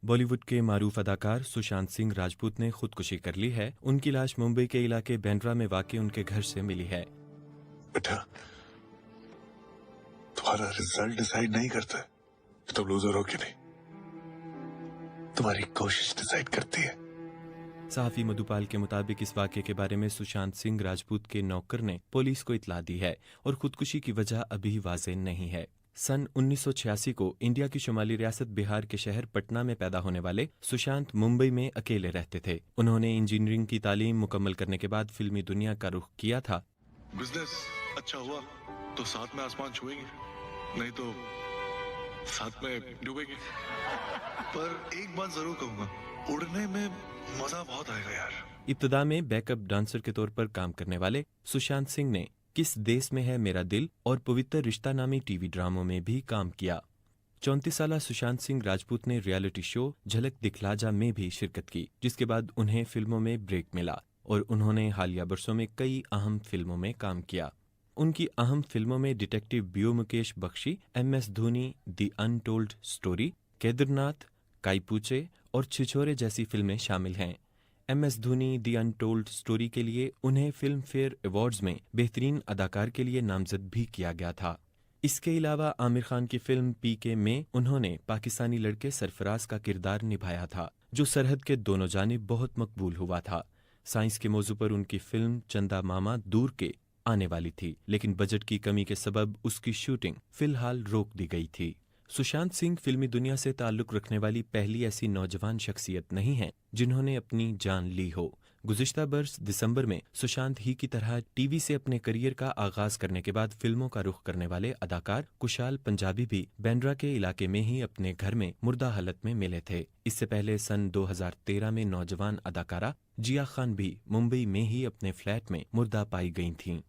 बॉलीवुड के मारूफ अदाकार सुशांत सिंह राजपूत ने खुदकुशी कर ली है। उनकी लाश मुंबई के इलाके बांद्रा में वाक़ उनके घर से मिली है। बेटा, तुम्हारा रिजल्ट डिसाइड नहीं करता है कि तुम लूजर हो कि नहीं। तुम्हारी कोशिश डिसाइड करती है। सहाफी मधुपाल के मुताबिक इस वाक़े के बारे में सुशांत सिंह राजपूत के नौकर ने पुलिस को इतला दी है और खुदकुशी की वजह अभी वाज़ेह नहीं है। सन 1986 को इंडिया की शुमाली रियासत बिहार के शहर पटना में पैदा होने वाले सुशांत मुंबई में अकेले रहते थे। उन्होंने इंजीनियरिंग की तालीम मुकम्मल करने के बाद फिल्मी दुनिया का रुख किया था। बिजनेस अच्छा हुआ तो साथ में आसमान छुएंगे, नहीं तो साथ में डूबेंगे। पर एक बात जरूर कहूंगा, उड़ने में मजा बहुत आएगा यार। इब्तदा में बैकअप डांसर के तौर पर काम करने वाले सुशांत सिंह ने किस देश में है मेरा दिल और पवित्र रिश्ता नामी टीवी ड्रामों में भी काम किया। 34 साला सुशांत सिंह राजपूत ने रियलिटी शो झलक दिखला जा में भी शिरकत की, जिसके बाद उन्हें फिल्मों में ब्रेक मिला और उन्होंने हालिया बरसों में कई अहम फिल्मों में काम किया। उनकी अहम फिल्मों में detective Byomkesh Bakshi, MS Dhoni, the untold story, Kedarnath, Kai Po Che और छिछोरे जैसी फिल्में शामिल हैं। MS Dhoni the untold story के लिए उन्हें फिल्म फेयर अवार्ड्स में बेहतरीन अदाकार के लिए नामजद भी किया गया था। इसके अलावा आमिर खान की फिल्म PK में उन्होंने पाकिस्तानी लड़के सरफराज का किरदार निभाया था, जो सरहद के दोनों जानिब बहुत मकबूल हुआ था। साइंस के मौजू पर उनकी फिल्म चंदा मामा दूर के आने वाली थी, लेकिन बजट की कमी के सबब उसकी शूटिंग फिलहाल रोक दी गई थी। सुशांत सिंह फिल्मी दुनिया से ताल्लुक रखने वाली पहली ऐसी नौजवान शख्सियत नहीं है जिन्होंने अपनी जान ली हो। गुज़िश्ता बरस दिसंबर में सुशांत ही की तरह टीवी से अपने करियर का आगाज करने के बाद फिल्मों का रुख करने वाले अदाकार कुशाल पंजाबी भी बांद्रा के इलाके में ही अपने घर में मुर्दा हालत में मिले थे। इससे पहले सन 2013 में नौजवान अदाकारा जिया खान भी मुंबई में ही अपने फ्लैट में मुर्दा पाई गई थीं।